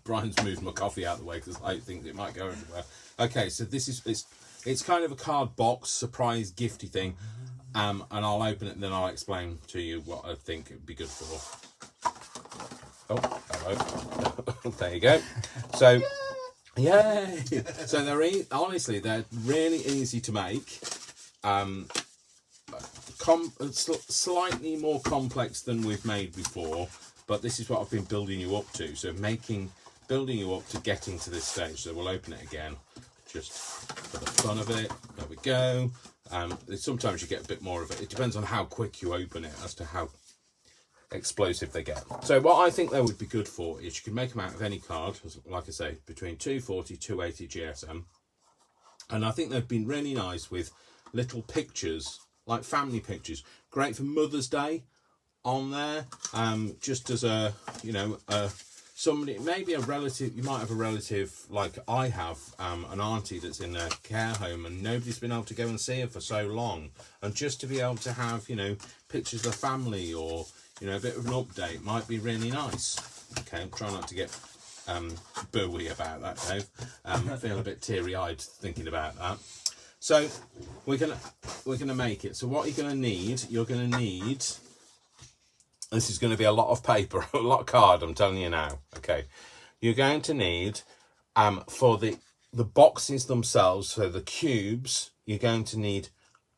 Brian's moved my coffee out of the way because I think it might go everywhere. Okay, so this is it's kind of a card box surprise gifty thing, and I'll open it and then I'll explain to you what I think it'd be good for. Oh, hello. There you go. So, yay! So honestly, they're really easy to make. Slightly more complex than we've made before, but this is what I've been building you up to. So building you up to getting to this stage. So we'll open it again, just for the fun of it. There we go. Sometimes you get a bit more of it. It depends on how quick you open it as to how explosive they get. So what I think they would be good for is you can make them out of any card, like I say, between 240, 280 GSM. And I think they've been really nice with little pictures, like family pictures. Great for Mother's Day on there, just as a, you know, somebody, maybe a relative. You might have a relative like I have, an auntie that's in a care home and nobody's been able to go and see her for so long, and just to be able to have, you know, pictures of the family, or, you know, a bit of an update might be really nice. Okay, I'm trying not to get booey about that, Dave. I feel a bit teary-eyed thinking about that. So we're gonna make it. So what you're gonna need, this is going to be a lot of paper, a lot of card, I'm telling you now. Okay, you're going to need, for the boxes themselves, so the cubes, you're going to need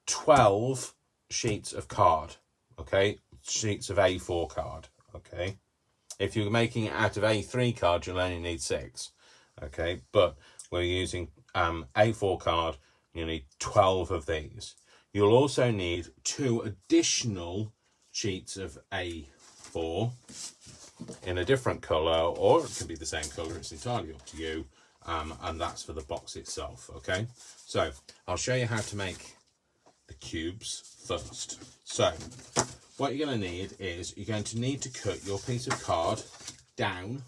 12 sheets of card. Okay, sheets of A4 card. Okay, if you're making it out of A3 card, you'll only need 6. Okay, but we're using A4 card. You need 12 of these. You'll also need 2 additional sheets of A4 in a different colour, or it can be the same colour, it's entirely up to you, and that's for the box itself. Okay, so I'll show you how to make the cubes first. So what you're going to need is you're going to need to cut your piece of card down.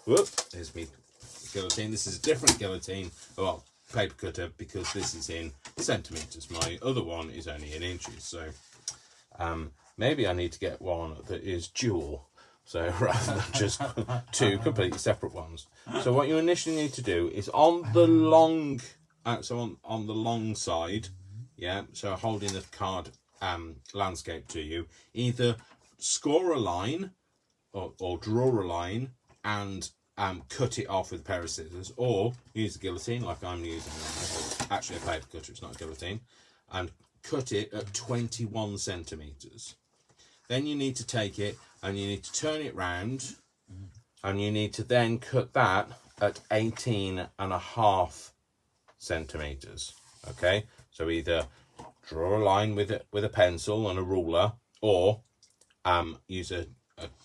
Whoop, there's me guillotine. This is a different guillotine, well, paper cutter, because this is in centimetres. My other one is only in inches, so maybe I need to get one that is dual, so rather than just 2 completely separate ones. So what you initially need to do is on the long, on the long side, yeah, so holding the card landscape to you, either score a line or draw a line and cut it off with a pair of scissors, or use a guillotine like I'm using. Actually a paper cutter, it's not a guillotine, and cut it at 21 centimetres. Then you need to take it and you need to turn it round, and you need to then cut that at 18.5 centimetres. Okay, so either draw a line with a pencil and a ruler, or use a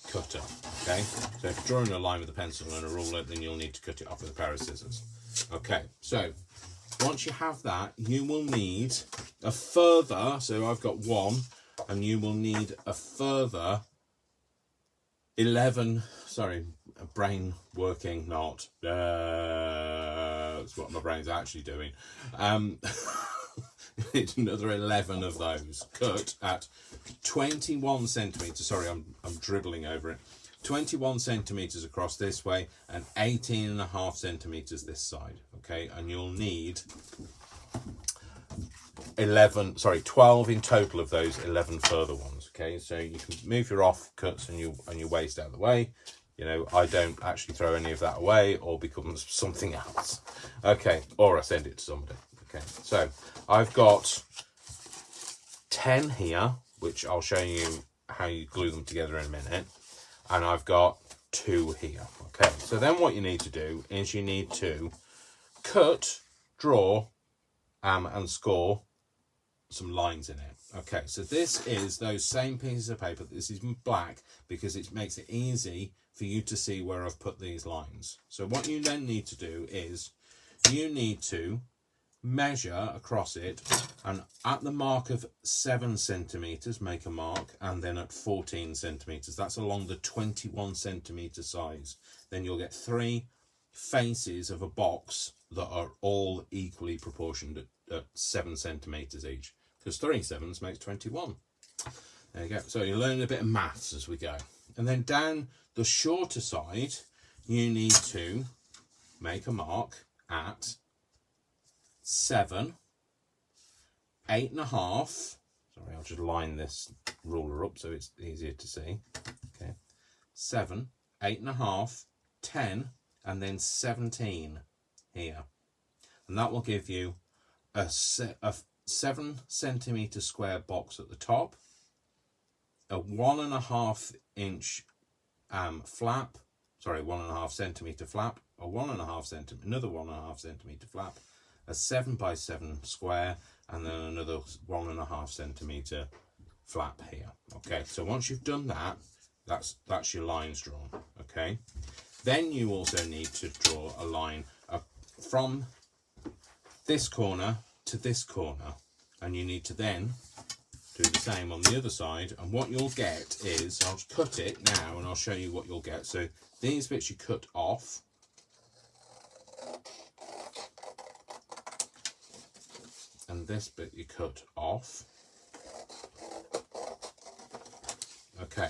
cutter. Okay, so if you're drawing a line with a pencil and a ruler, then you'll need to cut it off with a pair of scissors. Okay, so once you have that, you will need a further, so I've got 1, and you will need a further 11, sorry, brain working, not, that's what my brain's actually doing. It's another 11 of those, cut at 21 centimetres, sorry, I'm dribbling over it, 21 centimetres across this way, and 18.5 centimetres this side. Okay, and you'll need 12 in total of those 11 further ones. Okay, so you can move your off cuts and your waste out of the way. You know, I don't actually throw any of that away or becomes something else. Okay, or I send it to somebody. Okay, so I've got 10 here, which I'll show you how you glue them together in a minute, and I've got 2 here. Okay, so then what you need to do is you need to cut, draw, and score some lines in it. Okay, so this is those same pieces of paper. This is black because it makes it easy for you to see where I've put these lines. So what you then need to do is you need to measure across it, and at the mark of 7 centimetres make a mark, and then at 14 centimetres, that's along the 21 centimetre size. Then you'll get 3 faces of a box that are all equally proportioned at 7 centimetres each, because 3 sevens makes 21. There you go. So you're learning a bit of maths as we go. And then down the shorter side, you need to make a mark at 7, 8.5. Sorry, I'll just line this ruler up so it's easier to see. Okay, 7, 8.5, 10, and then 17 here. And that will give you a 7 centimetre square box at the top, a 1.5 inch flap, sorry, 1.5 centimetre flap, a 1.5 centimetre, another 1.5 centimetre flap, a 7 by 7 square, and then another 1.5 centimetre flap here. Okay, so once you've done that, that's your lines drawn. Okay, then you also need to draw a line from this corner to this corner, and you need to then do the same on the other side. And what you'll get is, I'll cut it now and I'll show you what you'll get. So these bits you cut off, and this bit you cut off. Okay,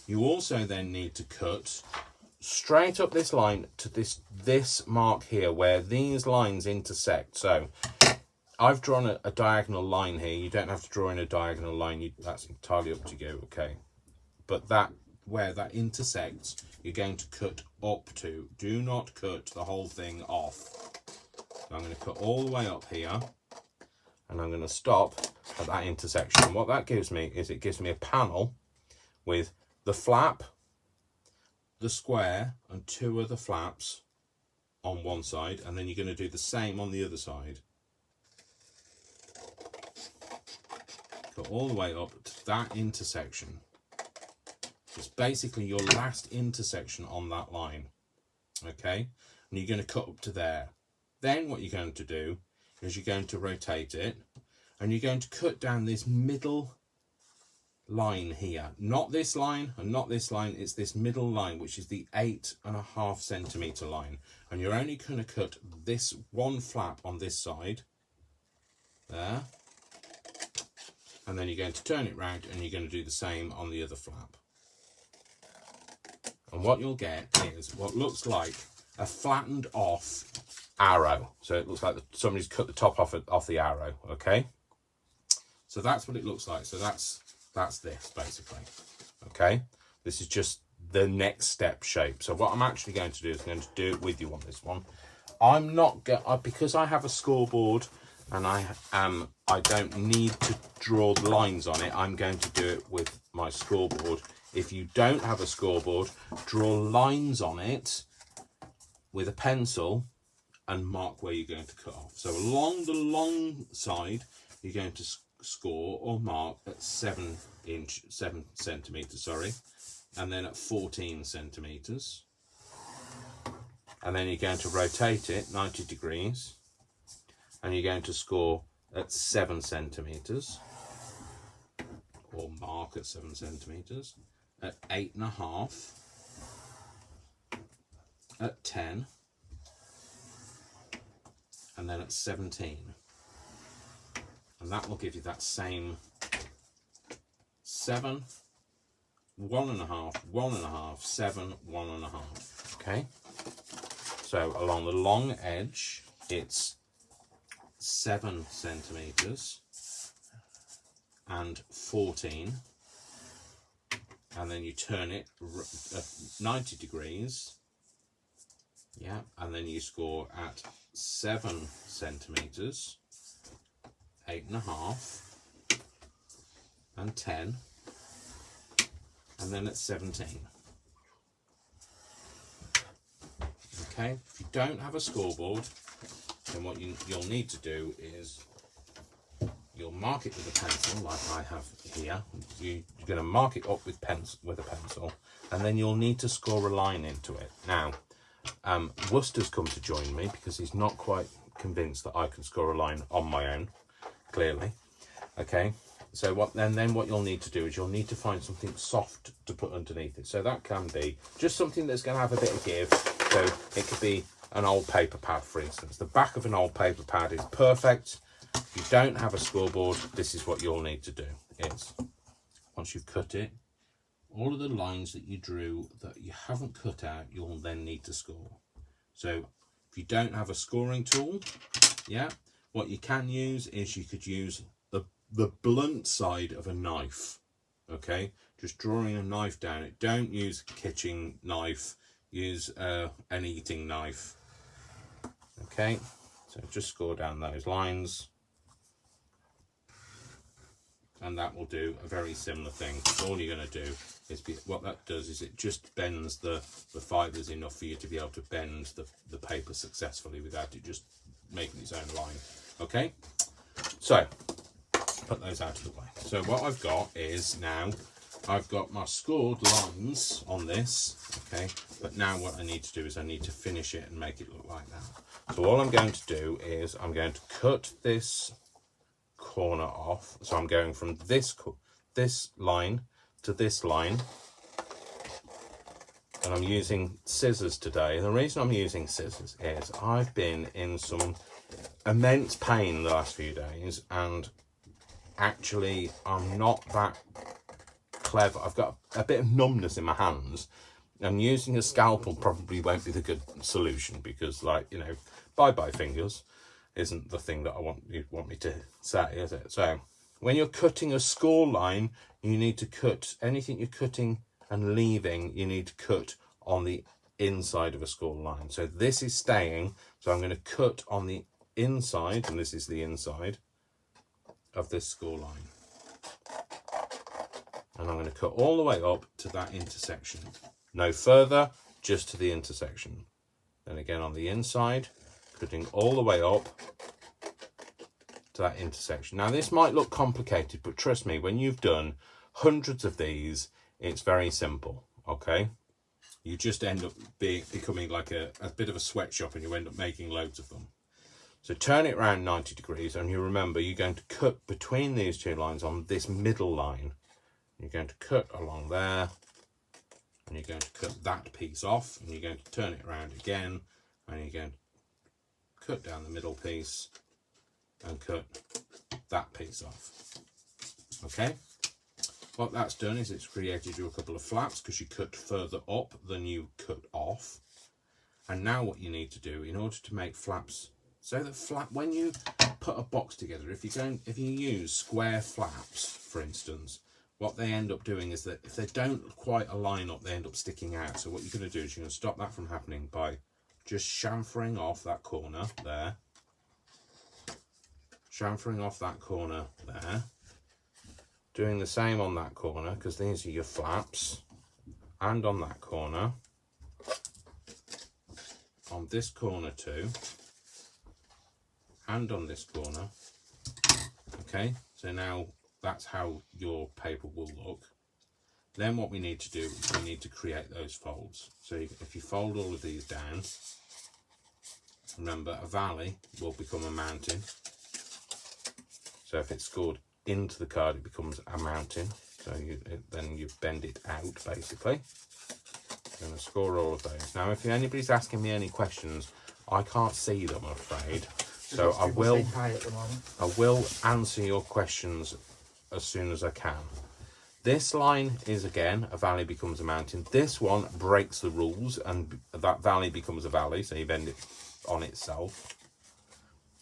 you also then need to cut straight up this line to this mark here where these lines intersect. So I've drawn a diagonal line here. You don't have to draw in a diagonal line, that's entirely up to you. Okay, but that where that intersects, you're going to cut up to. Do not cut the whole thing off. So I'm going to cut all the way up here, and I'm going to stop at that intersection. And what that gives me is, it gives me a panel with the flap, the square, and 2 other flaps on one side, and then you're going to do the same on the other side. Go all the way up to that intersection. It's basically your last intersection on that line. Okay, and you're going to cut up to there. Then what you're going to do is you're going to rotate it, and you're going to cut down this middle line here. Not this line and not this line, it's this middle line, which is the 8.5 centimetre line. And you're only going to cut this one flap on this side, there. And then you're going to turn it round and you're going to do the same on the other flap. And what you'll get is what looks like a flattened off arrow. So it looks like somebody's cut the top off the arrow. Okay, so that's what it looks like. So that's this basically. Okay, this is just the next step shape. So what I'm actually going to do is I'm going to do it with you on this one. I'm not because I have a scoreboard and I don't need to draw lines on it. I'm going to do it with my scoreboard. If you don't have a scoreboard, draw lines on it with a pencil and mark where you're going to cut off. So along the long side, you're going to score or mark at 7 centimeters, sorry, and then at 14 centimeters. And then you're going to rotate it 90 degrees, and you're going to score at 7 centimeters, or mark at 7 centimeters, at 8.5, at 10, and then at 17. And that will give you that same 7, 1.5, 1.5, 7, 1.5. Okay, so along the long edge, it's 7 centimeters and 14, and then you turn it 90 degrees, yeah, and then you score at 7 centimeters, 8.5, and 10, and then at 17. Okay, if you don't have a scoreboard, then what you'll need to do is you'll mark it with a pencil, like I have here. You're going to mark it up with a pencil, and then you'll need to score a line into it. Now, Worcester's come to join me because he's not quite convinced that I can score a line on my own, clearly. Okay, so what you'll need to do is you'll need to find something soft to put underneath it. So that can be just something that's going to have a bit of give. So it could be an old paper pad, for instance. The back of an old paper pad is perfect. If you don't have a scoreboard, this is what you'll need to do. Is once you've cut it, all of the lines that you drew that you haven't cut out, you'll then need to score. So if you don't have a scoring tool, yeah, what you can use is you could use the blunt side of a knife. Okay, just drawing a knife down it. Don't use a kitchen knife, use an eating knife. Okay, so just score down those lines, and that will do a very similar thing. All you're going to do is, what that does is it just bends the fibres enough for you to be able to bend the paper successfully without it just making its own line. Okay, so put those out of the way. So what I've got is, now I've got my scored lines on this, okay, but now what I need to do is I need to finish it and make it look like that. So all I'm going to do is I'm going to cut this corner off. So I'm going from this line to this line, and I'm using scissors today. The reason I'm using scissors is I've been in some immense pain the last few days, and actually I'm not that clever. I've got a bit of numbness in my hands, and using a scalpel probably won't be the good solution, because, like, you know, bye fingers isn't the thing that you want me to say, is it? So when you're cutting a score line, you need to cut anything you're cutting and leaving, you need to cut on the inside of a score line. So this is staying, so I'm going to cut on the inside, and this is the inside of this score line, and I'm going to cut all the way up to that intersection, no further, just to the intersection. Then again on the inside, cutting all the way up to that intersection. Now this might look complicated, but trust me, when you've done hundreds of these, it's very simple. Okay, you just end up becoming like a bit of a sweatshop, and you end up making loads of them. So turn it around 90 degrees, and you remember you're going to cut between these two lines on this middle line. You're going to cut along there, and you're going to cut that piece off, and you're going to turn it around again, and you're going to cut down the middle piece and cut that piece off. Okay, what that's done is it's created you a couple of flaps, because you cut further up than you cut off. And now what you need to do in order to make flaps, so that when you put a box together, if you use square flaps, for instance, what they end up doing is that if they don't quite align up, they end up sticking out. So what you're going to do is you're going to stop that from happening by just chamfering off that corner there, chamfering off that corner there, doing the same on that corner, because these are your flaps, and on that corner, on this corner too, and on this corner. Okay, so now that's how your paper will look. Then what we need to do is we need to create those folds. So if you fold all of these down, remember a valley will become a mountain. So if it's scored into the card, it becomes a mountain. So then you bend it out, basically. I'm going to score all of those. Now, if anybody's asking me any questions, I can't see them, I'm afraid. So I will answer your questions as soon as I can. This line is, again, a valley becomes a mountain. This one breaks the rules, and that valley becomes a valley, so you bend it on itself.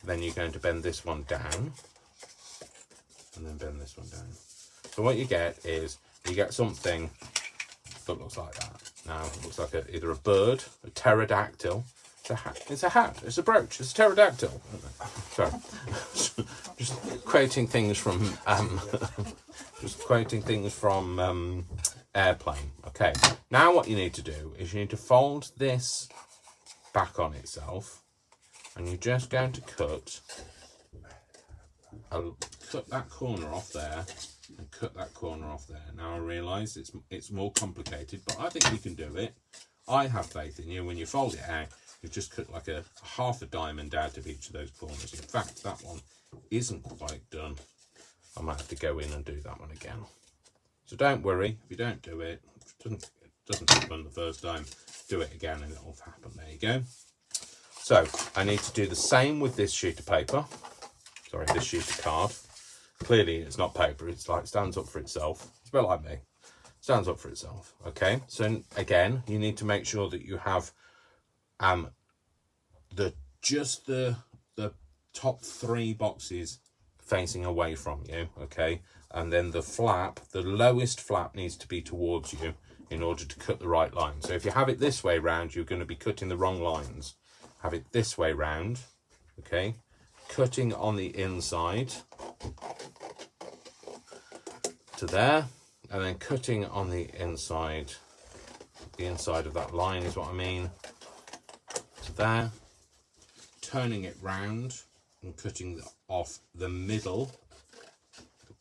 Then you're going to bend this one down, and then bend this one down. So what you get is, you get something that looks like that. Now, it looks like either a bird, a pterodactyl. It's a hat, it's a brooch, it's a pterodactyl. Sorry, just quoting things from Airplane. Okay, now what you need to do is you need to fold this back on itself, and you're just going to cut that corner off there, and cut that corner off there. Now I realise it's more complicated, but I think you can do it. I have faith in you. When you fold it out, you just cut like a half a diamond out of each of those corners. In fact, that one isn't quite done. I might have to go in and do that one again. So don't worry if you don't do it. It doesn't happen the first time. Do it again and it'll happen. There you go. So I need to do the same with this sheet of paper. Sorry, this sheet of card. Clearly it's not paper. It's like stands up for itself. It's a bit like me. stands up for itself. Okay, so again, you need to make sure that you have the top 3 boxes facing away from you. Okay, and then the flap, the lowest flap, needs to be towards you in order to cut the right line. So if you have it this way round, you're going to be cutting the wrong lines. Have it this way round. Okay, cutting on the inside to there, and then cutting on the inside of that line is what I mean, to there, turning it round and cutting off the middle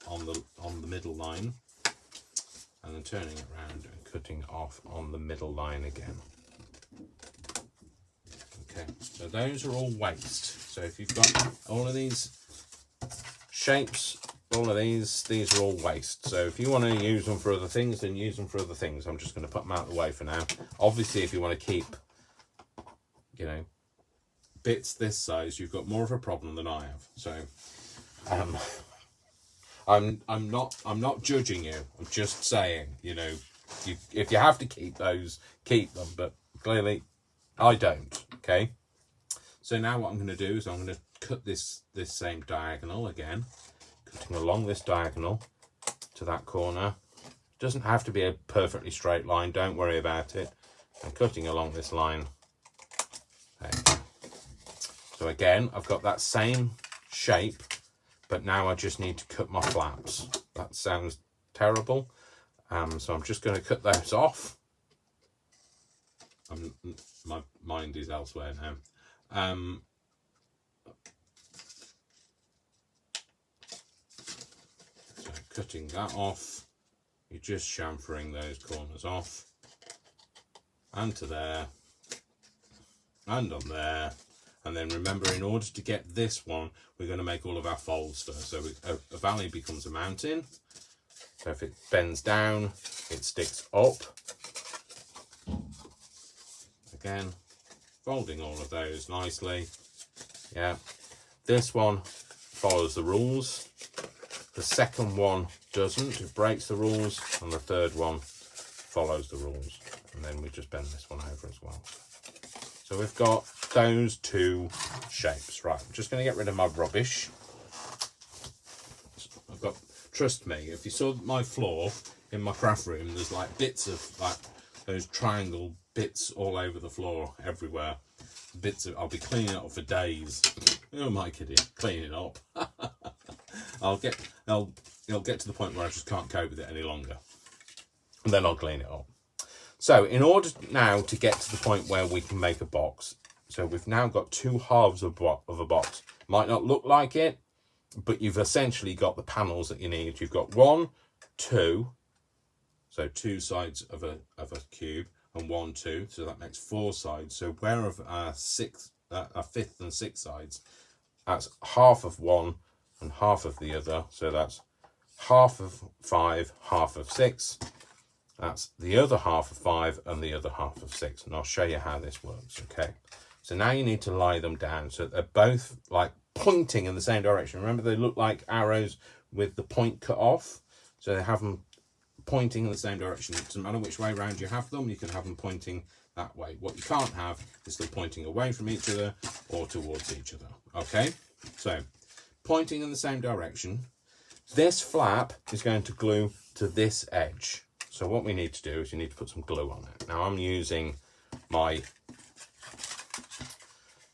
on the middle line, and then turning it round and cutting off on the middle line again. Okay, so those are all waste. So if you've got all of these shapes, all of these are all waste. So if you want to use them for other things, then use them for other things. I'm just going to put them out of the way for now. Obviously, if you want to keep, you know, bits this size, you've got more of a problem than I have. So I'm not judging you. I'm just saying, you know, if you have to keep those, keep them, but clearly I don't. Okay, so now what I'm going to do is I'm going to cut this same diagonal again, cutting along this diagonal to that corner. Doesn't have to be a perfectly straight line, don't worry about it. I'm cutting along this line. Okay. So again, I've got that same shape, but now I just need to cut my flaps. That sounds terrible. So I'm just going to cut those off. My mind is elsewhere now. So cutting that off, you're just chamfering those corners off, and to there, and on there. And then remember, in order to get this one, we're going to make all of our folds first. So a valley becomes a mountain. So if it bends down, it sticks up. Again, folding all of those nicely. Yeah, this one follows the rules. The second one doesn't, it breaks the rules. And the third one follows the rules. And then we just bend this one over as well. So we've got those 2 shapes. Right, I'm just going to get rid of my rubbish. I've got, trust me, if you saw my floor in my craft room, there's like bits of like those triangle bits all over the floor everywhere. Bits of, I'll be cleaning it up for days. Who am I kidding? Cleaning up. It'll get to the point where I just can't cope with it any longer. And then I'll clean it up. So in order now to get to the point where we can make a box, so we've now got 2 halves of a box. Might not look like it, but you've essentially got the panels that you need. You've got 1, 2, so 2 sides of a cube, and 1, 2, so that makes 4 sides. So where of our 5th and 6th sides, that's half of one and half of the other. So that's half of 5, half of 6. That's the other half of 5 and the other half of 6. And I'll show you how this works, okay? So now you need to lie them down so they're both like pointing in the same direction. Remember, they look like arrows with the point cut off. So they have them pointing in the same direction. It doesn't matter which way around you have them. You can have them pointing that way. What you can't have is them pointing away from each other or towards each other, okay? So pointing in the same direction. This flap is going to glue to this edge. So what we need to do is you need to put some glue on it. Now I'm using my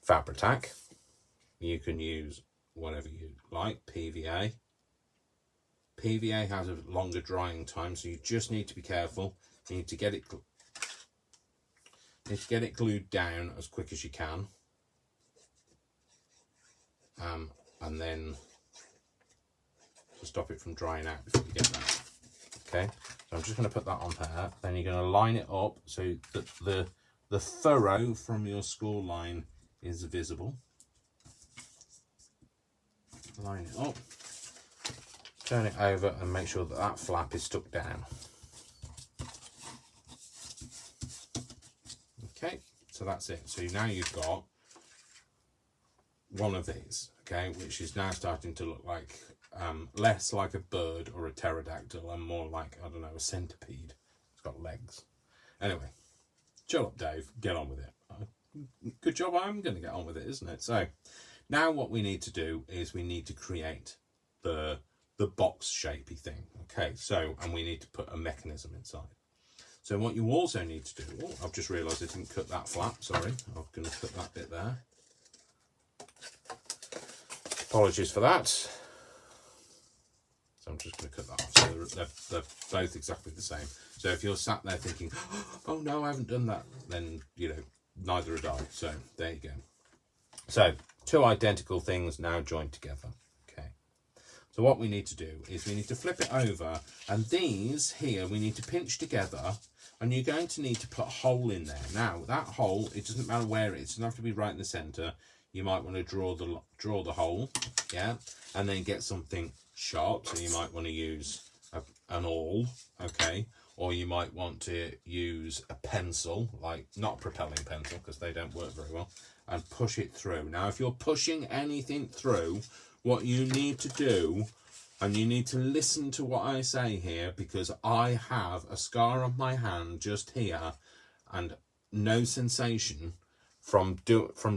Fabri-Tac. You can use whatever you like, PVA. PVA has a longer drying time, so you just need to be careful. You need to get it glued down as quick as you can. And then to stop it from drying out before you get that. Okay, so I'm just going to put that on there. Then you're going to line it up so that the furrow from your score line is visible. Line it up, turn it over and make sure that that flap is stuck down. Okay, so that's it. So now you've got one of these, okay, which is now starting to look like less like a bird or a pterodactyl and more like, I don't know, a centipede. It's got legs. Anyway, chill up, Dave. Get on with it. Good job. I'm going to get on with it, isn't it? So now what we need to do is we need to create the box shapey thing. Okay, so, and we need to put a mechanism inside. So what you also need to do, oh, I've just realised I didn't cut that flap, sorry. I'm going to cut that bit there. Apologies for that. So I'm just going to cut that off. So they're both exactly the same. So if you're sat there thinking, oh no, I haven't done that, then, you know, neither had I. So there you go. So 2 identical things now joined together. Okay. So what we need to do is we need to flip it over, and these here we need to pinch together, and you're going to need to put a hole in there. Now that hole, it doesn't matter where it is. It doesn't have to be right in the centre. You might want to draw the hole, yeah, and then get something sharp. So you might want to use an awl, okay, or you might want to use a pencil, like not a propelling pencil because they don't work very well, and push it through. Now, if you're pushing anything through, what you need to do, and you need to listen to what I say here, because I have a scar on my hand just here, and no sensation from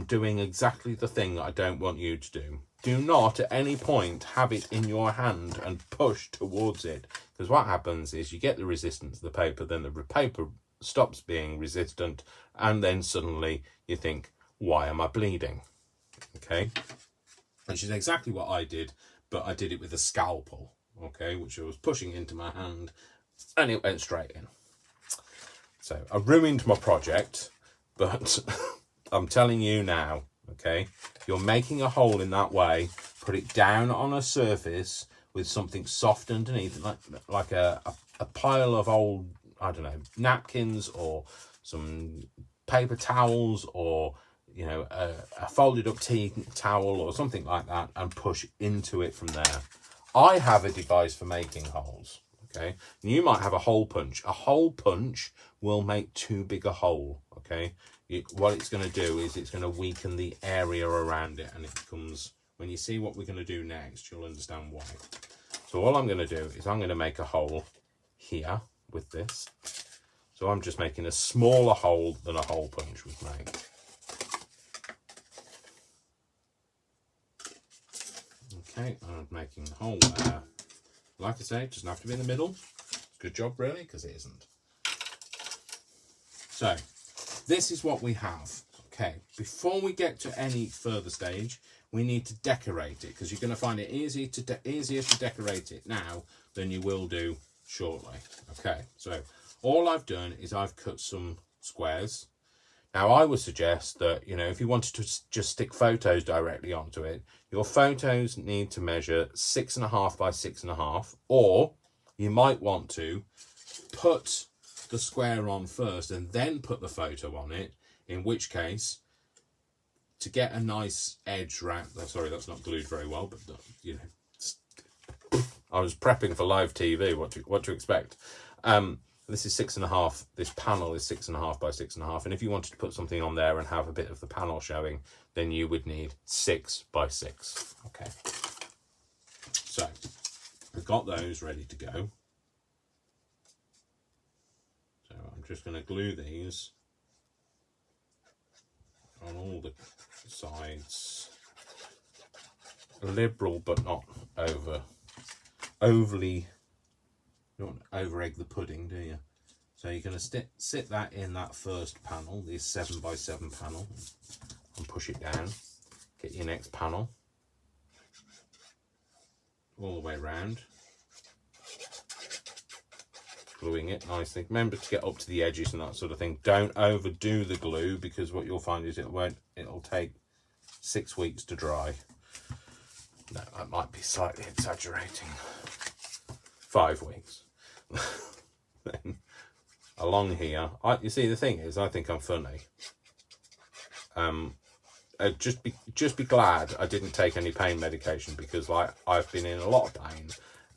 doing exactly the thing that I don't want you to do. Do not at any point have it in your hand and push towards it, because what happens is you get the resistance of the paper, then the paper stops being resistant, and then suddenly you think, why am I bleeding? Okay, which is exactly what I did, but I did it with a scalpel, okay, which I was pushing into my hand, and it went straight in. So I ruined my project, but I'm telling you now, okay, if you're making a hole in that way, put it down on a surface with something soft underneath, like a pile of old, I don't know, napkins or some paper towels, or, you know, a folded up tea towel or something like that, and push into it from there. I have a device for making holes, okay? And you might have a hole punch. A hole punch will make too big a hole, okay? What it's going to do is it's going to weaken the area around it, and it becomes, when you see what we're going to do next, you'll understand why. So all I'm going to do is I'm going to make a hole here with this. So I'm just making a smaller hole than a hole punch would make. Okay, I'm making a hole there. Like I say, it doesn't have to be in the middle. Good job, really, because it isn't. So this is what we have. Okay, before we get to any further stage, we need to decorate it, because you're going to find it easier to decorate it now than you will do shortly. Okay, so all I've done is I've cut some squares. Now, I would suggest that, you know, if you wanted to just stick photos directly onto it, your photos need to measure 6.5 by 6.5, or you might want to put the square on first and then put the photo on it, in which case, to get a nice edge round, sorry, that's not glued very well, but, you know, I was prepping for live TV, what to expect. This is 6.5, this panel is 6.5 by 6.5, and if you wanted to put something on there and have a bit of the panel showing, then you would need 6 by 6. Okay, so I've got those ready to go. So I'm just going to glue these on all the sides. Liberal, but not overly. You don't want to over egg the pudding, do you? So you're going to sit that in that first panel, this 7 by 7 panel, and push it down. Get your next panel all the way around, gluing it nicely. Remember to get up to the edges and that sort of thing. Don't overdo the glue, because what you'll find is it'll take 6 weeks to dry. No, that might be slightly exaggerating. 5 weeks. Then along here, you see, the thing is, I think I'm funny. Just be glad I didn't take any pain medication, because like I've been in a lot of pain,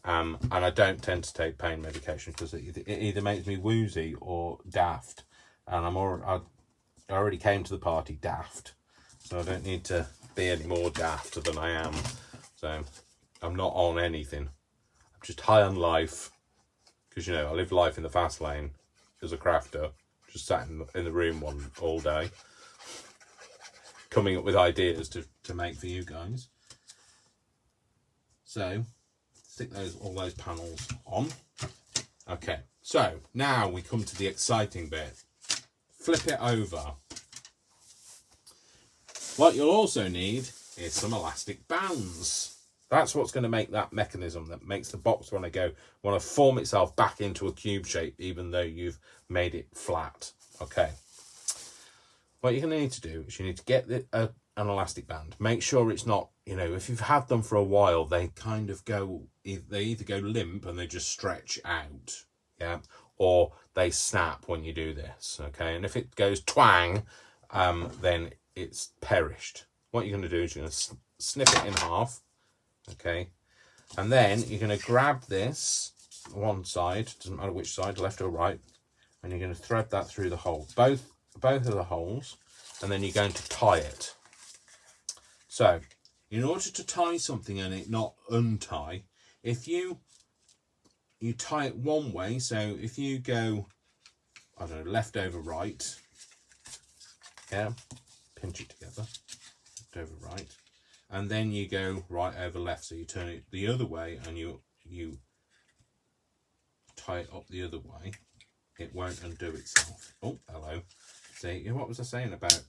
and I don't tend to take pain medication because it either makes me woozy or daft, and I already came to the party daft, so I don't need to be any more daft than I am. So I'm not on anything. I'm just high on life. Because, you know, I live life in the fast lane as a crafter. Just sat in the room all day. Coming up with ideas to make for you guys. So, stick all those panels on. Okay, so now we come to the exciting bit. Flip it over. What you'll also need is some elastic bands. That's what's going to make that mechanism that makes the box want to form itself back into a cube shape, even though you've made it flat. Okay. What you're going to need to do is you need to get an elastic band. Make sure it's not, you know, if you've had them for a while, they kind of go, they either go limp and they just stretch out, yeah, or they snap when you do this, okay? And if it goes twang, then it's perished. What you're going to do is you're going to snip it in half, okay? And then you're going to grab this one side, doesn't matter which side, left or right, and you're going to thread that through the hole, both of the holes, and then you're going to tie it. So, in order to tie something and it not untie, if you tie it one way, so if you go, I don't know, left over right, yeah, pinch it together, left over right, and then you go right over left, so you turn it the other way and you tie it up the other way, it won't undo itself. Oh, hello. See, what was I saying about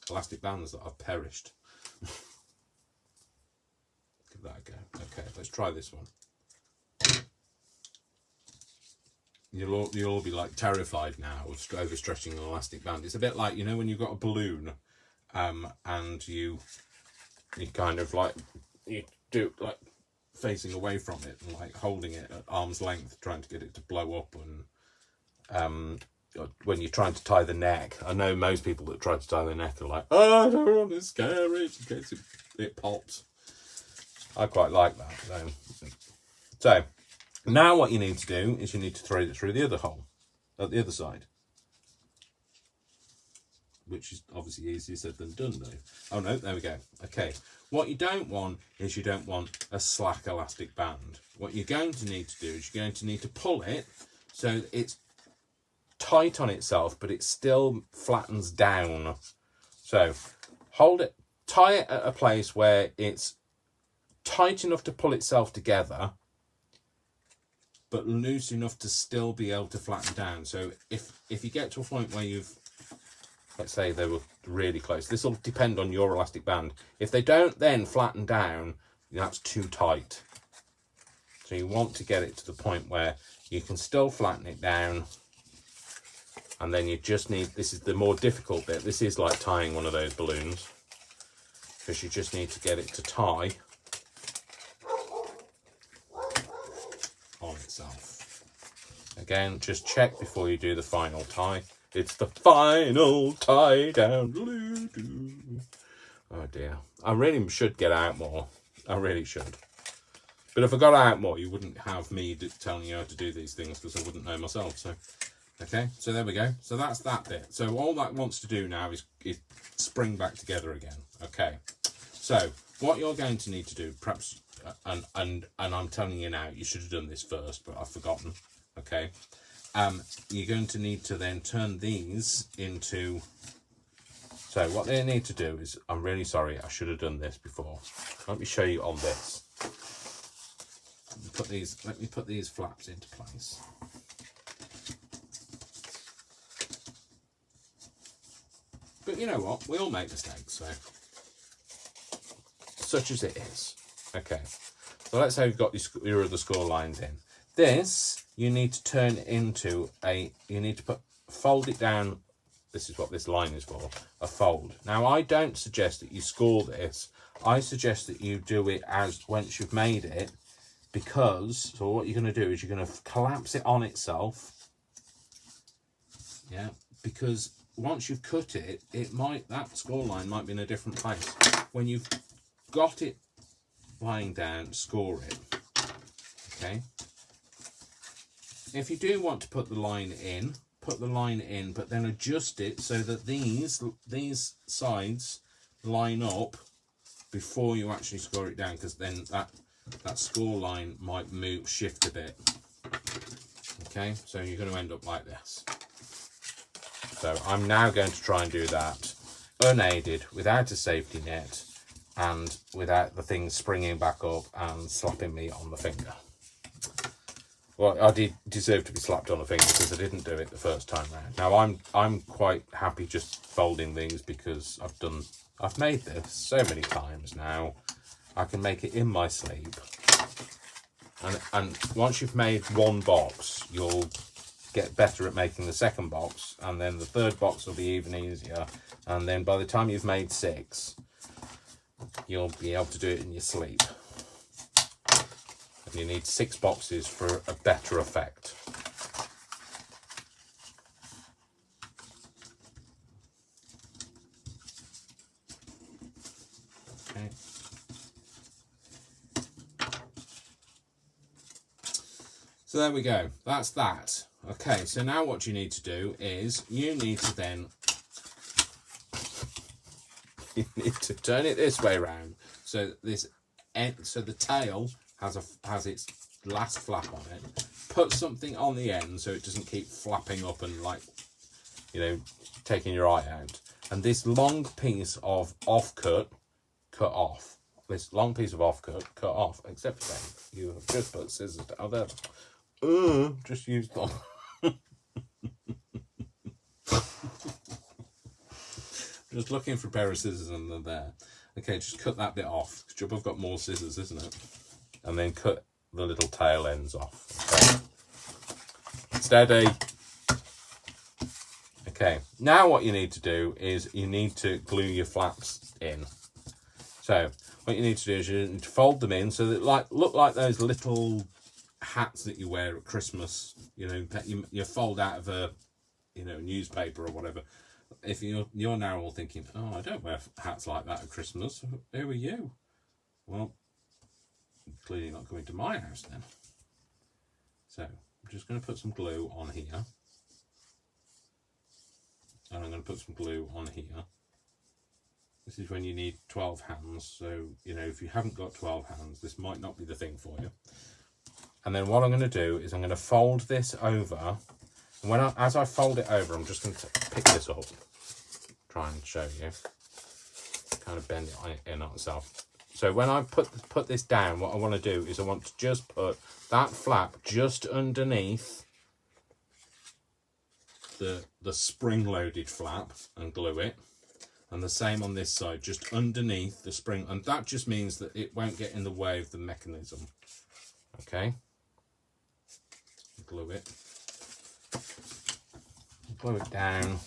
elastic bands that have perished? Give that a go. Okay, let's try this one. You'll all be like terrified now of overstretching an elastic band. It's a bit like, you know, when you've got a balloon, and you kind of like, you do like facing away from it and like holding it at arm's length, trying to get it to blow up. And when you're trying to tie the neck, I know most people that try to tie the neck are like, oh, I don't want to scare it in case it pops. I quite like that. So now what you need to do is you need to thread it through the other hole at the other side, which is obviously easier said than done though. Oh no, there we go. Okay, what you don't want is you don't want a slack elastic band. What you're going to need to do is you're going to need to pull it so it's tight on itself, but it still flattens down. So hold it, tie it at a place where it's tight enough to pull itself together, but loose enough to still be able to flatten down. So if you get to a point where you've, let's say they were really close, this will depend on your elastic band. If they don't then flatten down, that's too tight. So you want to get it to the point where you can still flatten it down, and then you just need, this is the more difficult bit, this is like tying one of those balloons, because you just need to get it to tie on itself. Again, just check before you do the final tie. It's the final tie down. Oh dear. I really should get out more. I really should. But if I got out more, you wouldn't have me telling you how to do these things, because I wouldn't know myself. So, okay, so there we go. So that's that bit. So all that wants to do now is spring back together again. Okay. So what you're going to need to do, perhaps, and I'm telling you now, you should have done this first, but I've forgotten. Okay. You're going to need to then turn these into, so what they need to do is, I'm really sorry, I should have done this before. Let me show you on this. Let me put these flaps into place. But you know what? We all make mistakes, so such as it is. Okay. So let's say we've got your other score lines in. This you need to turn into fold it down. This is what this line is for, a fold. Now I don't suggest that you score this. I suggest that you do it as once you've made it, because, so what you're going to do is you're going to collapse it on itself. Yeah, because once you've cut it, that score line might be in a different place. When you've got it lying down, score it. Okay. If you do want to put the line in, but then adjust it so that these sides line up before you actually score it down, because then that score line might shift a bit. Okay, so you're going to end up like this. So I'm now going to try and do that unaided, without a safety net, and without the thing springing back up and slapping me on the finger. Well, I did deserve to be slapped on the finger because I didn't do it the first time round. Now I'm quite happy just folding these because I've made this so many times now. I can make it in my sleep. And once you've made one box, you'll get better at making the second box, and then the third box will be even easier. And then by the time you've made 6, you'll be able to do it in your sleep. And you need 6 boxes for a better effect. Okay. So there we go. That's that. Okay, so now what you need to do is you need to then you need to turn it this way around, so this so the tail has its last flap on it. Put something on the end so it doesn't keep flapping up and, like, you know, taking your eye out. And this long piece of offcut, cut off. This long piece of offcut, cut off. Except then you have just put scissors down there. Just use them. Just looking for a pair of scissors and they're there. Okay, just cut that bit off. Because I've got more scissors, isn't it? And then cut the little tail ends off. Okay. Steady. Okay, now what you need to do is you need to glue your flaps in. So what you need to do is you need to fold them in so that look like those little hats that you wear at Christmas. You know, that you fold out of a newspaper or whatever. If you're now all thinking, oh, I don't wear hats like that at Christmas. Who are you? Well, clearly not coming to my house then. So I'm just going to put some glue on here. And I'm going to put some glue on here. This is when you need 12 hands. So, you know, if you haven't got 12 hands, this might not be the thing for you. And then what I'm going to do is I'm going to fold this over. And as I fold it over, I'm just going to pick this up. Try and show you. Kind of bend it in on itself. So when I put this down, what I want to do is I want to just put that flap just underneath the spring-loaded flap and glue it. And the same on this side, just underneath the spring. And that just means that it won't get in the way of the mechanism. Okay. Glue it. Glue it down.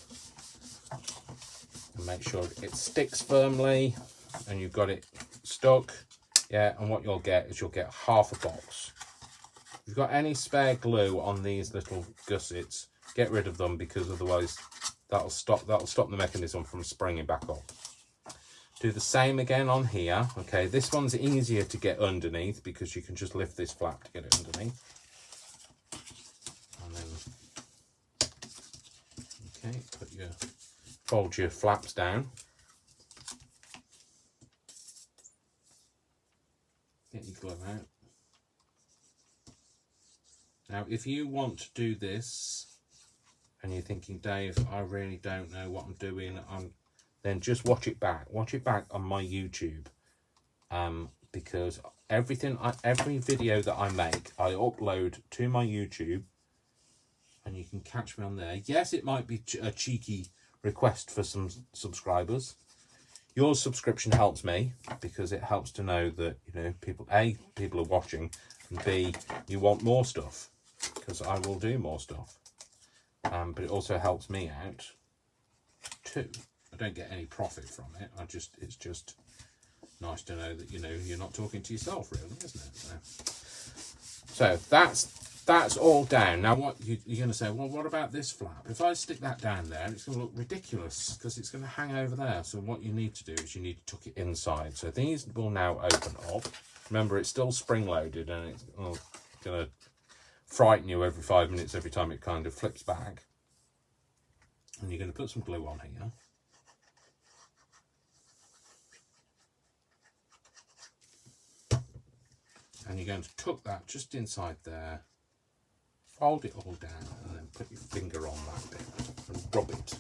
And make sure it sticks firmly. And you've got it stuck. Yeah, and what you'll get is you'll get half a box. If you've got any spare glue on these little gussets, get rid of them, because otherwise that'll stop the mechanism from springing back up. Do the same again on here. Okay, this one's easier to get underneath because you can just lift this flap to get it underneath. And then, okay, fold your flaps down. Get your glue out. Now, if you want to do this and you're thinking, Dave, I really don't know what I'm doing, then just watch it back. Watch it back on my YouTube, because every video that I make, I upload to my YouTube, and you can catch me on there. Yes, it might be a cheeky request for some subscribers. Your subscription helps me because it helps to know that, you know, people are watching, and B, you want more stuff, because I will do more stuff. But it also helps me out too. I don't get any profit from it. It's just nice to know that, you know, you're not talking to yourself, really, isn't it? So that's all down. Now, what you're going to say? Well, what about this flap? If I stick that down there, it's going to look ridiculous because it's going to hang over there. So what you need to do is you need to tuck it inside. So these will now open up. Remember, it's still spring loaded, and it's going to frighten you every 5 minutes every time it kind of flips back. And you're going to put some glue on here. and you're going to tuck that just inside there, fold it all down, and then put your finger on that bit and rub it.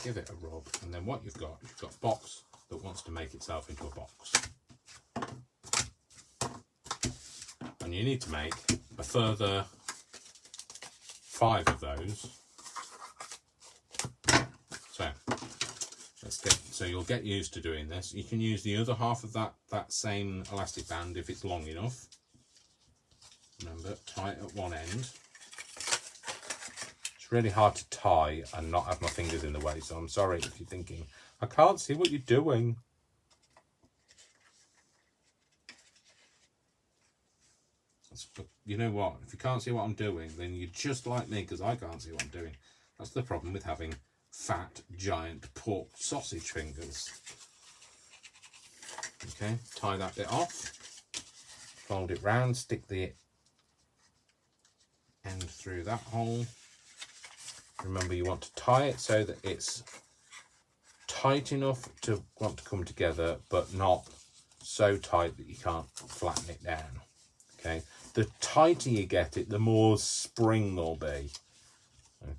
Give it a rub, and then what you've got a box that wants to make itself into a box. And you need to make a further 5 of those. So you'll get used to doing this. You can use the other half of that same elastic band if it's long enough. Remember, tie it at one end. It's really hard to tie and not have my fingers in the way, so I'm sorry if you're thinking, I can't see what you're doing. But you know what? If you can't see what I'm doing, then you're just like me, because I can't see what I'm doing. That's the problem with having fat, giant pork sausage fingers. Okay, tie that bit off, fold it round, stick the end through that hole. Remember, you want to tie it so that it's tight enough to want to come together, but not so tight that you can't flatten it down. Okay, the tighter you get it, the more spring there'll be.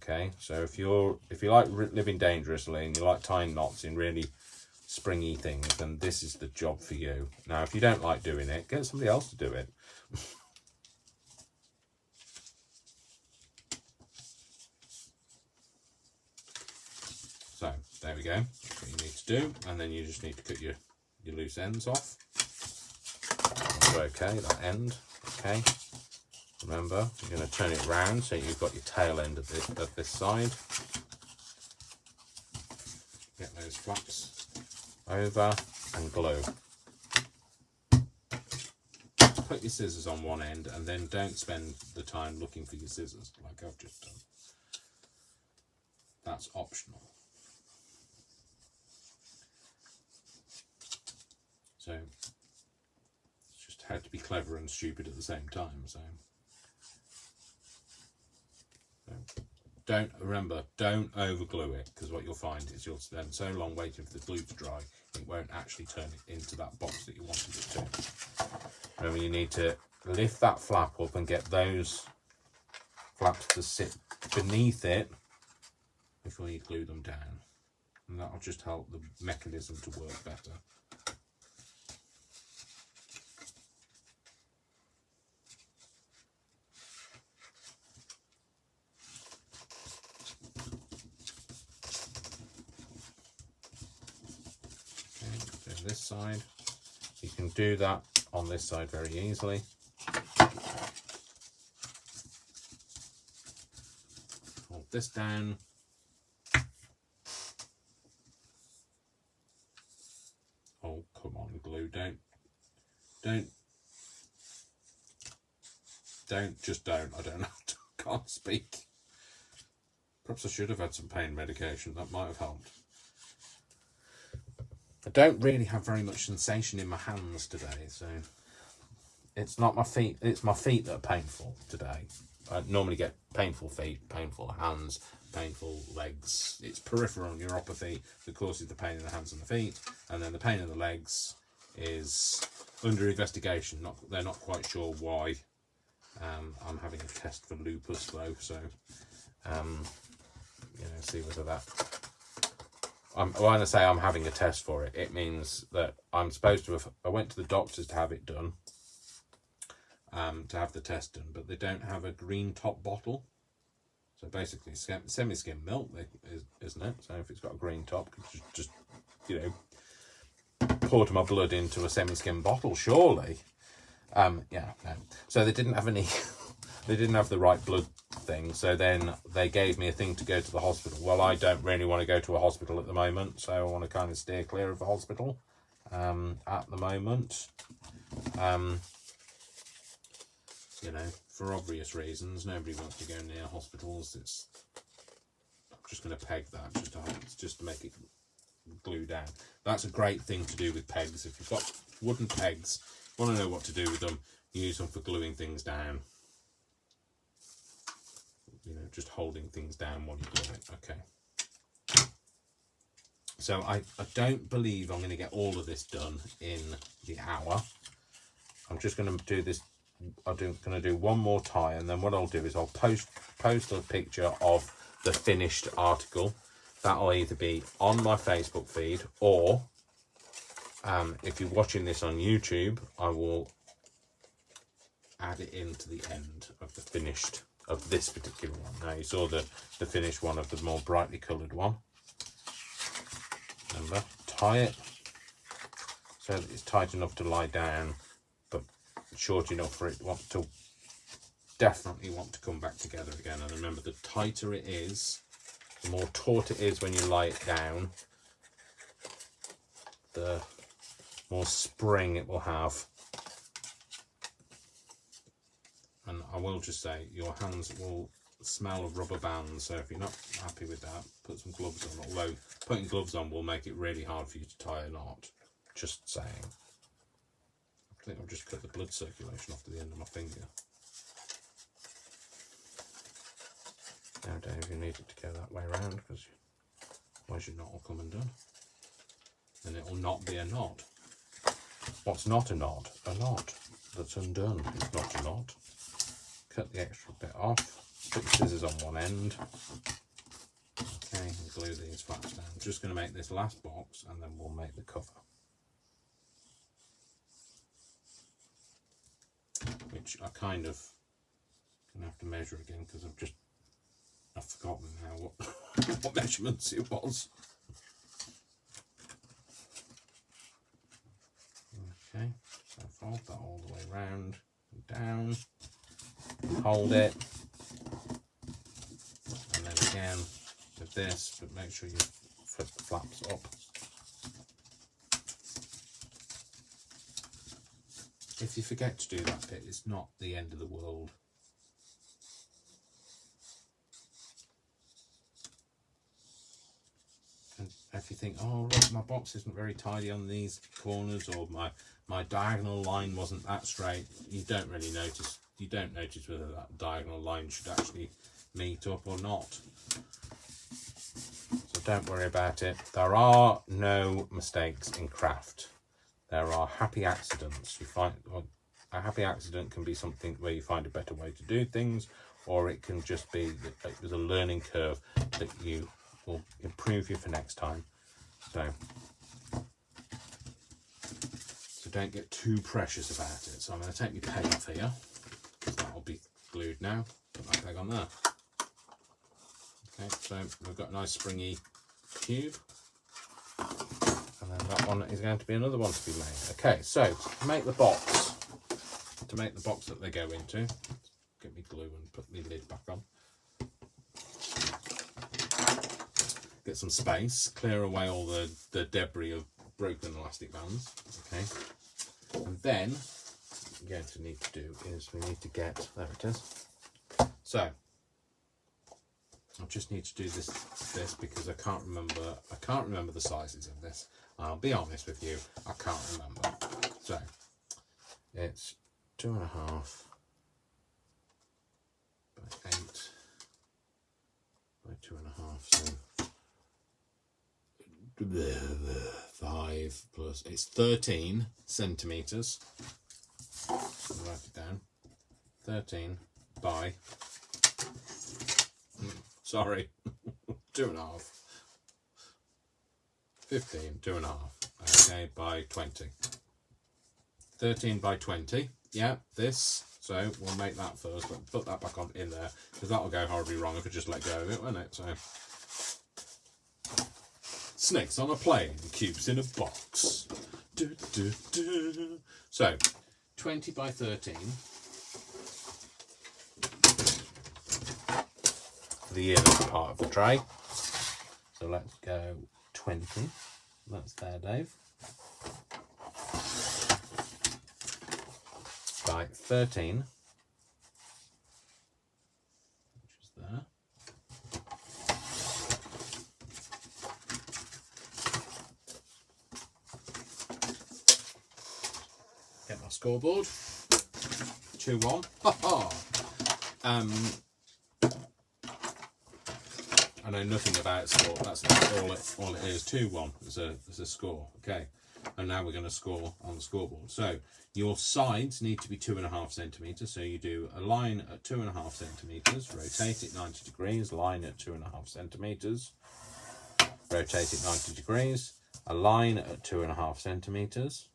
Okay, so if you like living dangerously and you like tying knots in really springy things, then this is the job for you. Now, if you don't like doing it, get somebody else to do it. So there we go. That's what you need to do, and then you just need to cut your loose ends off. That's okay, that end. Okay. Remember, you're going to turn it round so you've got your tail end of this side. Get those flaps over and glue. Put your scissors on one end, and then don't spend the time looking for your scissors like I've just done. That's optional. So it's just how to be clever and stupid at the same time. So don't over glue it, because what you'll find is you'll spend so long waiting for the glue to dry, it won't actually turn it into that box that you wanted it to. Remember, you need to lift that flap up and get those flaps to sit beneath it before you glue them down, and that'll just help the mechanism to work better. This side, you can do that on this side very easily. Hold this down. Oh, come on, glue, don't, I don't know, can't speak. Perhaps I should have had some pain medication, that might have helped. I don't really have very much sensation in my hands today, so it's not my feet, it's my feet that are painful today. I normally get painful feet, painful hands, painful legs. It's peripheral neuropathy that causes the pain in the hands and the feet, and then the pain in the legs is under investigation. They're not quite sure why. I'm having a test for lupus though, so see whether that. When I say I'm having a test for it, it means that I'm supposed to have. I went to the doctors to have it done, to have the test done, but they don't have a green top bottle. So basically, semi-skim milk, isn't it? So if it's got a green top, just pour my blood into a semi-skim bottle, surely. No. So they didn't have any. They didn't have the right blood thing, so then they gave me a thing to go to the hospital. Well, I don't really want to go to a hospital at the moment, so I want to kind of steer clear of the hospital at the moment. For obvious reasons, nobody wants to go near hospitals. I'm just going to peg that just to make it glue down. That's a great thing to do with pegs. If you've got wooden pegs, want to know what to do with them, use them for gluing things down. Just holding things down while you glue it. Okay. so I don't believe I'm going to get all of this done in the hour. I'm just going to do this. I'm going to do one more tie, and then what I'll do is I'll post a picture of the finished article. That'll either be on my Facebook feed, or if you're watching this on YouTube, I will add it into the end of the finished of this particular one. Now you saw the finished one of the more brightly coloured one. Remember, tie it so that it's tight enough to lie down, but short enough for it to definitely want to come back together again. And remember, the tighter it is, the more taut it is when you lie it down, the more spring it will have. And I will just say, your hands will smell of rubber bands, so if you're not happy with that, put some gloves on. Although putting gloves on will make it really hard for you to tie a knot. Just saying. I think I'll just cut the blood circulation off to the end of my finger. Now, Dave, you need it to go that way around, because otherwise your knot will come undone. And it will not be a knot. What's not a knot? A knot that's undone is not a knot. Cut the extra bit off. Put the scissors on one end. Okay, and glue these flaps down. I'm just going to make this last box, and then we'll make the cover, which I kind of gonna have to measure again, because I've forgotten now what measurements it was. Okay, so fold that all the way round and down. Hold it, and then again with this, but make sure you flip the flaps up. If you forget to do that bit, it's not the end of the world. And if you think, oh look, my box isn't very tidy on these corners, or my diagonal line wasn't that straight, you don't really notice. You don't notice whether that diagonal line should actually meet up or not. So don't worry about it. There are no mistakes in craft. There are happy accidents. You find, well, a happy accident can be something where you find a better way to do things, or it can just be that it was a learning curve that you will improve you for next time. So don't get too precious about it. So I'm going to take my peg off here, because that will be glued now. Put that peg on there. Okay, so we've got a nice springy cube, and then that one is going to be another one to be made. Okay, so to make the box that they go into, get me glue and put my lid back on. Get some space, clear away all the debris of broken elastic bands. Okay, and then what we're going to need to do is we need to get, there it is. So I just need to do this because I can't remember the sizes of this. I'll be honest with you, I can't remember. So it's 2.5 by 8 by 2.5, so 5 plus, it's 13 centimeters. I'll write it down. 13 by, sorry, 2.5. 15, 2.5. Okay, by 20. 13 by 20. Yeah, this. So we'll make that first, but put that back on in there, because that'll go horribly wrong if I just let go of it, won't it? So snakes on a plane, cubes in a box. Do, do, do. So 20 by 13 for the inner part of the tray. So let's go 20. That's there, Dave. By 13, which is there. Get my scoreboard. 2-1. Ha ha. I know nothing about sport. That's all it is. 2-1 is a score. Okay, and now we're going to score on the scoreboard. So your sides need to be 2.5 centimeters. So you do a line at 2.5 centimeters. Rotate it 90 degrees. Line at 2.5 centimeters. Rotate it 90 degrees. A line at 2.5 centimeters.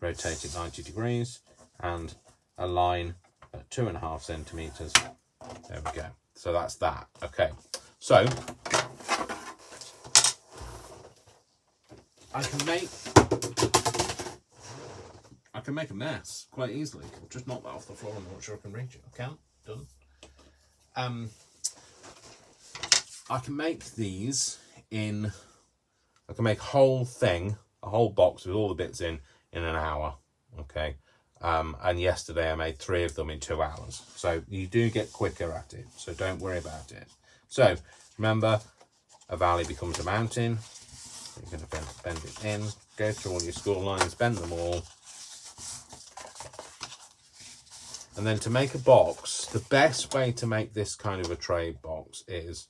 Rotate it 90 degrees, and a line at 2.5 centimeters. There we go. So that's that. Okay. So I can make a mess quite easily. I'll just knock that off the floor. I'm not sure I can reach it. I can. Done. I can make these in. I can make a whole box with all the bits in an hour. Okay. And yesterday I made 3 of them in 2 hours. So you do get quicker at it. So don't worry about it. So remember, a valley becomes a mountain. You're going to bend it in, go through all your score lines, bend them all. And then to make a box, the best way to make this kind of a tray box is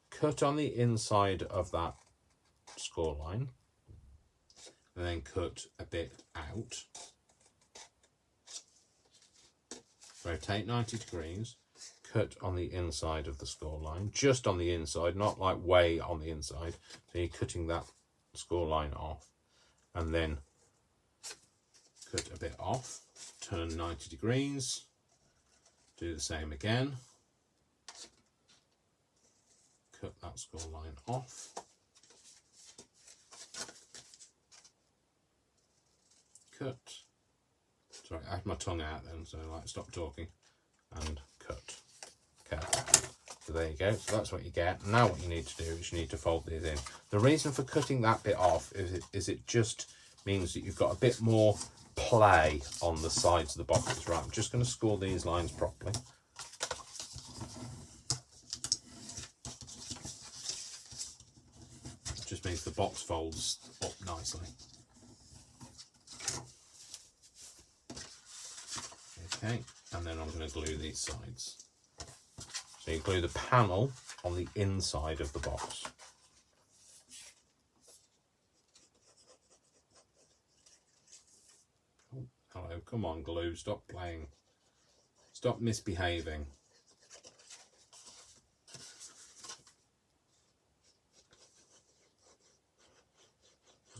cut on the inside of that score line. And then cut a bit out. Rotate 90 degrees. Cut on the inside of the score line, just on the inside, not like way on the inside. So you're cutting that score line off, and then cut a bit off, turn 90 degrees, do the same again, cut that score line off, cut, sorry, I had my tongue out then, so like stop talking, and cut. Okay, so there you go. So that's what you get. Now what you need to do is you need to fold these in. The reason for cutting that bit off is it just means that you've got a bit more play on the sides of the boxes. Right, I'm just going to score these lines properly. It just means the box folds up nicely. Okay, and then I'm going to glue these sides. So you glue the panel on the inside of the box. Oh, hello, come on glue, stop playing. Stop misbehaving.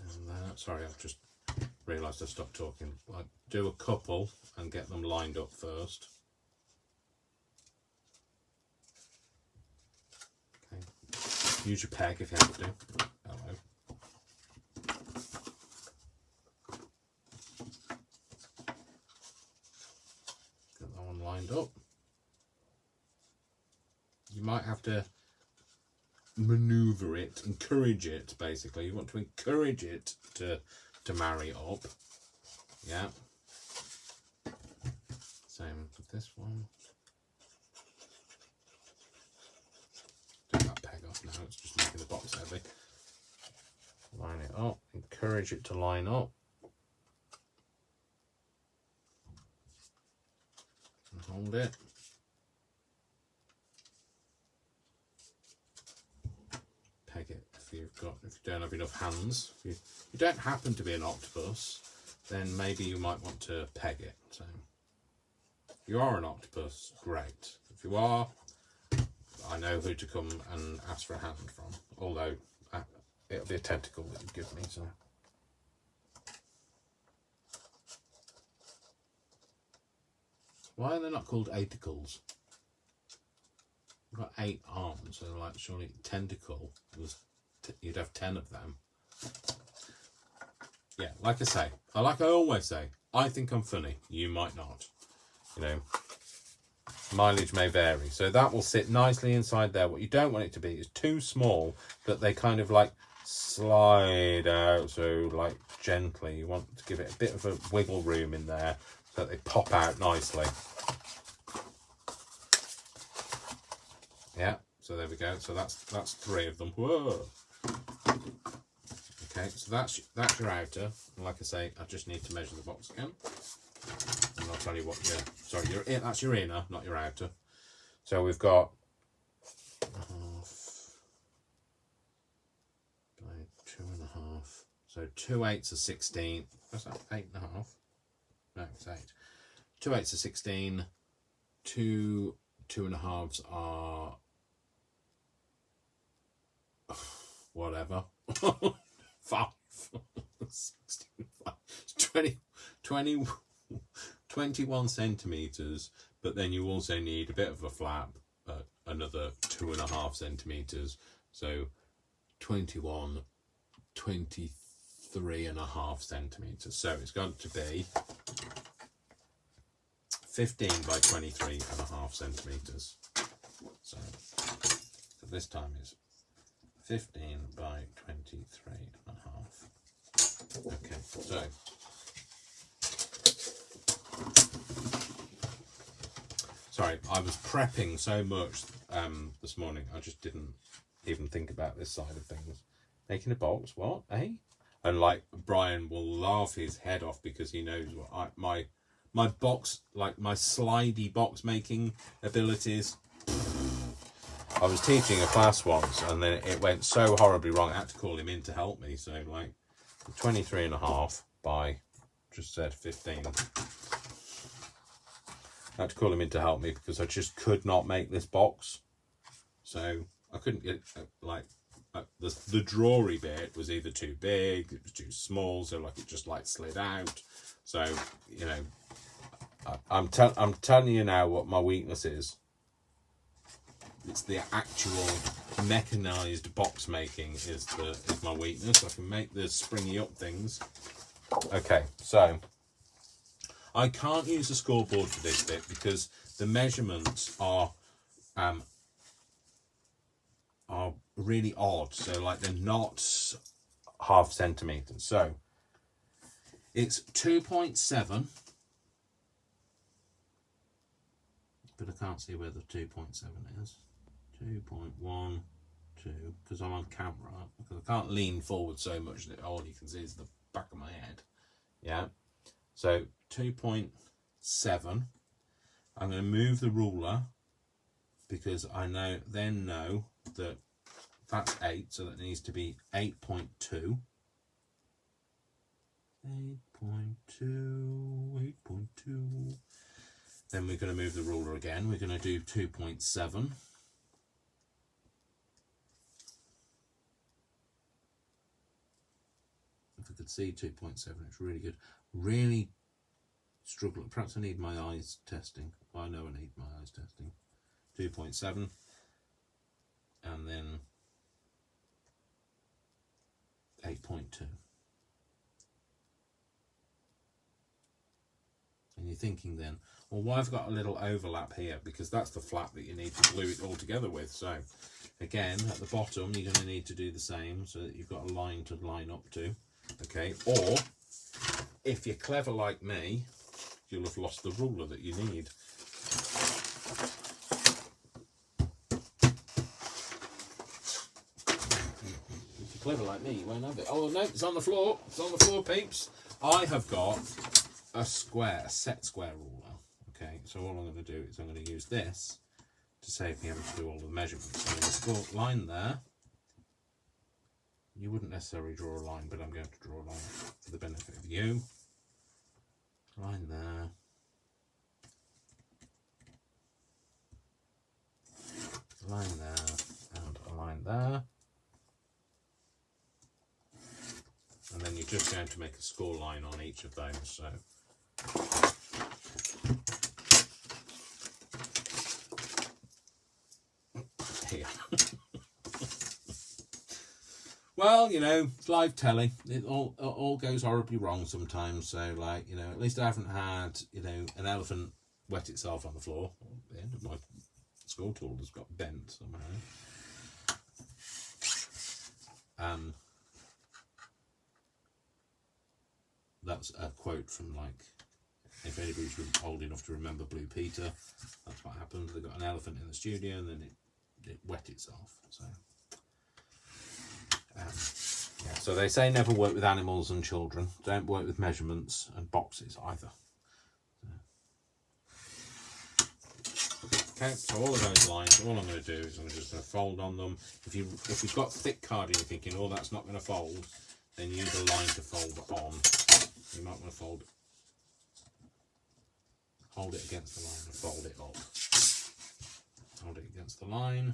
And sorry, I've just realised I stopped talking. I'll do a couple and get them lined up first. Use your peg if you have to. Hello. Get that one lined up. You might have to maneuver it, encourage it basically. You want to encourage it to marry up. Yeah. Same with this one. Now it's just making the box heavy. Line it up, encourage it to line up. And hold it. Peg it if you don't have enough hands. If you don't happen to be an octopus, then maybe you might want to peg it. So if you are an octopus, great. If you are, I know who to come and ask for a hand from, although it'll be a tentacle that you give me. So why are they not called aticles? You've got 8 arms, so like surely tentacle was you'd have 10 of them. Yeah, like I always say, I think I'm funny. You might not. You know. Mileage may vary, so that will sit nicely inside there. What you don't want it to be is too small that they kind of like slide out, so like gently. You want to give it a bit of a wiggle room in there so that they pop out nicely. Yeah, so there we go. So that's 3 of them. Whoa. Okay, so that's your outer. And like I say, I just need to measure the box again. And I'll tell you what that's your inner, not your outer. So we've got So 2/8 are 16. What's that? 8.5? No, it's 8. 2/8 are 16. 2 2.5s are whatever. 5. 16, 5. 21 centimeters, but then you also need a bit of a flap, another 2.5 centimeters, so 21, 23.5 centimeters. So it's got to be 15 by 23.5 centimeters. So this time is 15 by 23.5. Okay, so sorry, I was prepping so much this morning, I just didn't even think about this side of things. Making a box, what, eh? And like Brian will laugh his head off because he knows what my box, like my slidey box making abilities. I was teaching a class once and then it went so horribly wrong, I had to call him in to help me. So like 23.5 by, just said 15. I had to call him in to help me because I just could not make this box. So I couldn't get the drawery bit was either too big, it was too small, so like it just like slid out. So, you know, I'm telling you now what my weakness is. It's the actual mechanized box making is my weakness. I can make the springy up things. Okay, so I can't use a scoreboard for this bit because the measurements are really odd. So like they're not half centimeters. So it's 2.7, but I can't see where the 2.7 is. 2.1, 2, because I'm on camera, because I can't lean forward so much that all you can see is the back of my head. Yeah, so 2.7. I'm going to move the ruler because I then know that that's 8, so that needs to be 8.2. 8.2. Then we're going to move the ruler again. We're going to do 2.7. If I could see 2.7, it's really good. Really struggle. Perhaps I need my eyes testing. I know I need my eyes testing. 2.7. And then 8.2. And you're thinking then, well, why have I got a little overlap here? Because that's the flap that you need to glue it all together with. So again, at the bottom, you're going to need to do the same so that you've got a line to line up to. Okay, or if you're clever like me, you'll have lost the ruler that you need. If you're clever like me, you won't have it. Oh no, it's on the floor. It's on the floor, peeps. I have got a set square ruler. Okay, so all I'm going to do is I'm going to use this to save me having to do all the measurements. So I'm going to score line there. You wouldn't necessarily draw a line, but I'm going to draw a line for the benefit of you. Line there. Line there, and a line there. And then you're just going to make a score line on each of those. So here. Well, you know, it's live telly. It all goes horribly wrong sometimes. So, like, you know, at least I haven't had, you know, an elephant wet itself on the floor. The end of my school tool has got bent somehow. That's a quote from, like, if anybody's old enough to remember Blue Peter, that's what happened. They got an elephant in the studio and then it wet itself. So. Yeah, so they say never work with animals and children. Don't work with measurements and boxes either. Okay, so all of those lines, all I'm going to do is I'm just going to fold on them. If you've got thick card and you're thinking, oh, that's not going to fold, then use a line to fold on. You might want to hold it against the line and fold it up. Hold it against the line,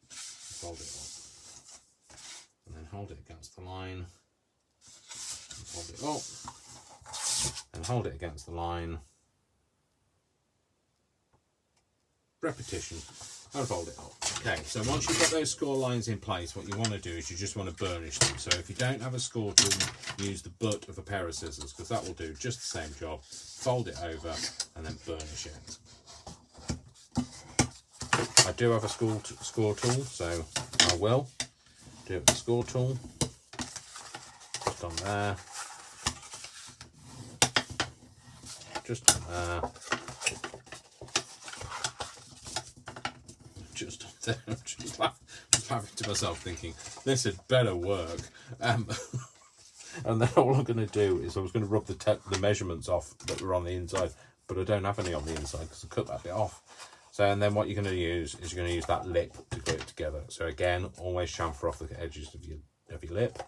fold it up, and then hold it against the line, and fold it up, and hold it against the line. Repetition, and fold it up. Okay, so once you've got those score lines in place, what you want to do is you just want to burnish them. So if you don't have a score tool, use the butt of a pair of scissors, because that will do just the same job. Fold it over and then burnish it. I do have a score tool, so I will do it with the score tool. Just on there. Just on there. Just on there. Just laughing to myself, thinking this had better work. And then all I'm going to do is I was going to rub the measurements off that were on the inside, but I don't have any on the inside because I cut that bit off. So, and then what you're going to use is you're going to use that lip to glue it together. So again, always chamfer off the edges of your lip.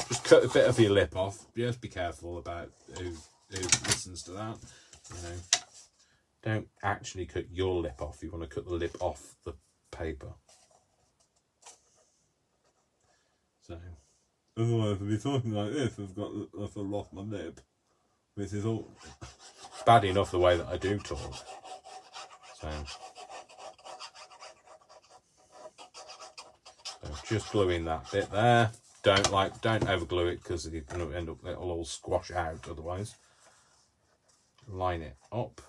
Just cut a bit of your lip off. Just be careful about who listens to that. You know, don't actually cut your lip off. You want to cut the lip off the paper. So, otherwise, if it's something like this, I've lost my lip. This is all bad enough the way that I do talk. So just gluing that bit there. Don't over glue it because you're going to end up, it'll all squash out otherwise. Line it up.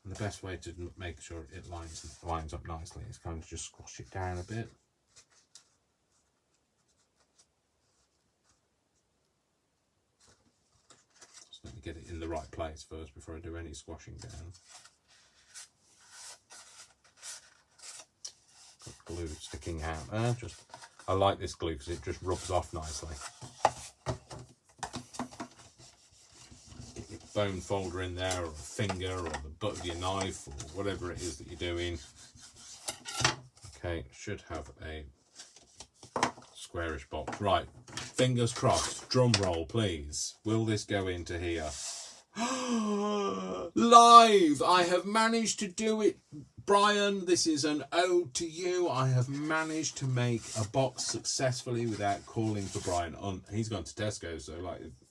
And the best way to make sure it lines up nicely is kind of just squash it down a bit. Just let me get it in the right place first before I do any squashing down. Glue sticking out there. I like this glue because it just rubs off nicely. Get your bone folder in there, or a finger, or the butt of your knife, or whatever it is that you're doing. Okay, should have a squarish box. Right, fingers crossed. Drum roll, please. Will this go into here? Live! I have managed to do it. Brian, this is an ode to you. I have managed to make a box successfully without calling for Brian. He's gone to Tesco, so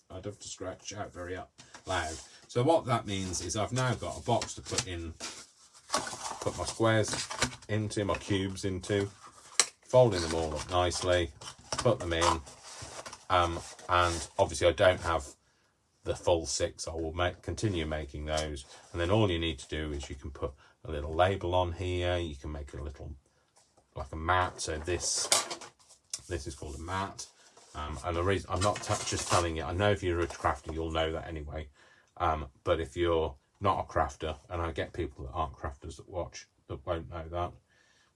I'd have to shout very loud. So what that means is I've now got a box to put my squares into, my cubes into, folding them all up nicely, put them in, and obviously I don't have the full 6. I will continue making those, and then all you need to do is you can put a little label on here. You can make it a little like a mat. So this is called a mat, and the reason I'm not just telling you, I know if you're a crafter you'll know that anyway, but if you're not a crafter, and I get people that aren't crafters that watch that won't know that,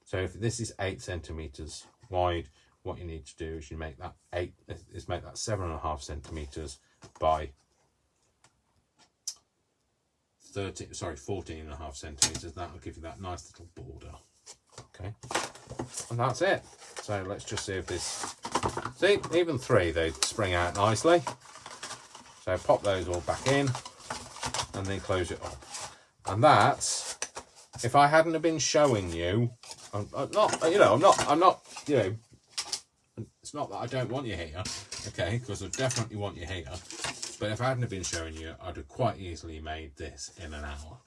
so if this is 8 centimeters wide, what you need to do is you make that 7.5 centimeters by 14.5 centimeters. That will give you that nice little border. Okay, and that's it. So let's just see if this, see, even 3, they spring out nicely. So pop those all back in and then close it up. And that's, if I hadn't have been showing you, I'm not, it's not that I don't want you here, okay, because I definitely want you here. But if I hadn't have been showing you, I'd have quite easily made this in an hour.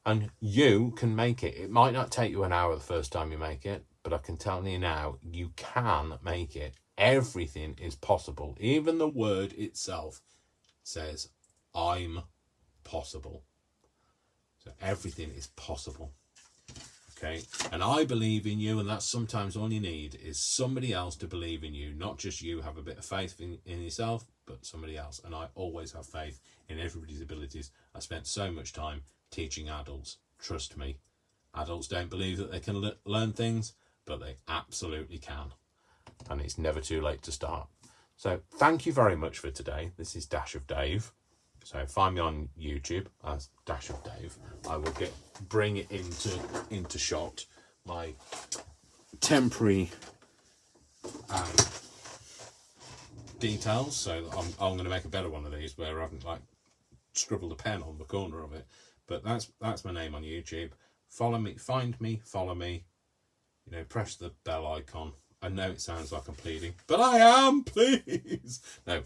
And you can make it. It might not take you an hour the first time you make it, but I can tell you now, you can make it. Everything is possible. Even the word itself says, I'm possible. So everything is possible. Okay, and I believe in you, and that's sometimes all you need is somebody else to believe in you. Not just you have a bit of faith in yourself, but somebody else. And I always have faith in everybody's abilities. I spent so much time teaching adults. Trust me, adults don't believe that they can learn things, but they absolutely can. And it's never too late to start. So thank you very much for today. This is Dash of Dave. So find me on YouTube as Dash of Dave. I will bring it into shot. My temporary details. So I'm going to make a better one of these where I haven't like scribbled a pen on the corner of it. But that's my name on YouTube. Follow me, find me, follow me. You know, press the bell icon. I know it sounds like I'm pleading, but I am, please. No.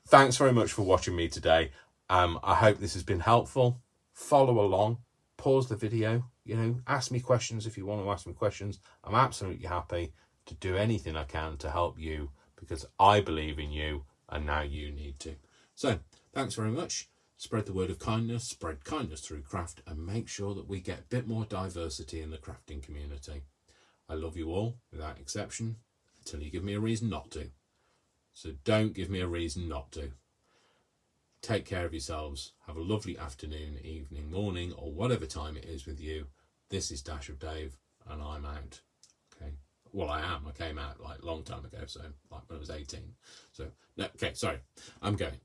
Thanks very much for watching me today. I hope this has been helpful. Follow along. Pause the video. You know, ask me questions if you want to ask me questions. I'm absolutely happy to do anything I can to help you because I believe in you and now you need to. So, thanks very much. Spread the word of kindness, spread kindness through craft, and make sure that we get a bit more diversity in the crafting community. I love you all, without exception, until you give me a reason not to. So don't give me a reason not to. Take care of yourselves. Have a lovely afternoon, evening, morning, or whatever time it is with you. This is Dash of Dave, and I'm out. Okay. Well, I am. I came out like a long time ago, so like when I was 18. So, no, okay, sorry. I'm going.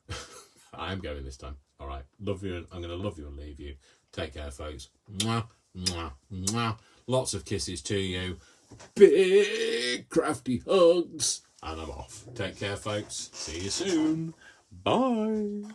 I'm going this time. All right. Love you. I'm going to love you and leave you. Take care, folks. Mwah, mwah, mwah. Lots of kisses to you. Big crafty hugs. And I'm off. Take care, folks. See you soon. Bye.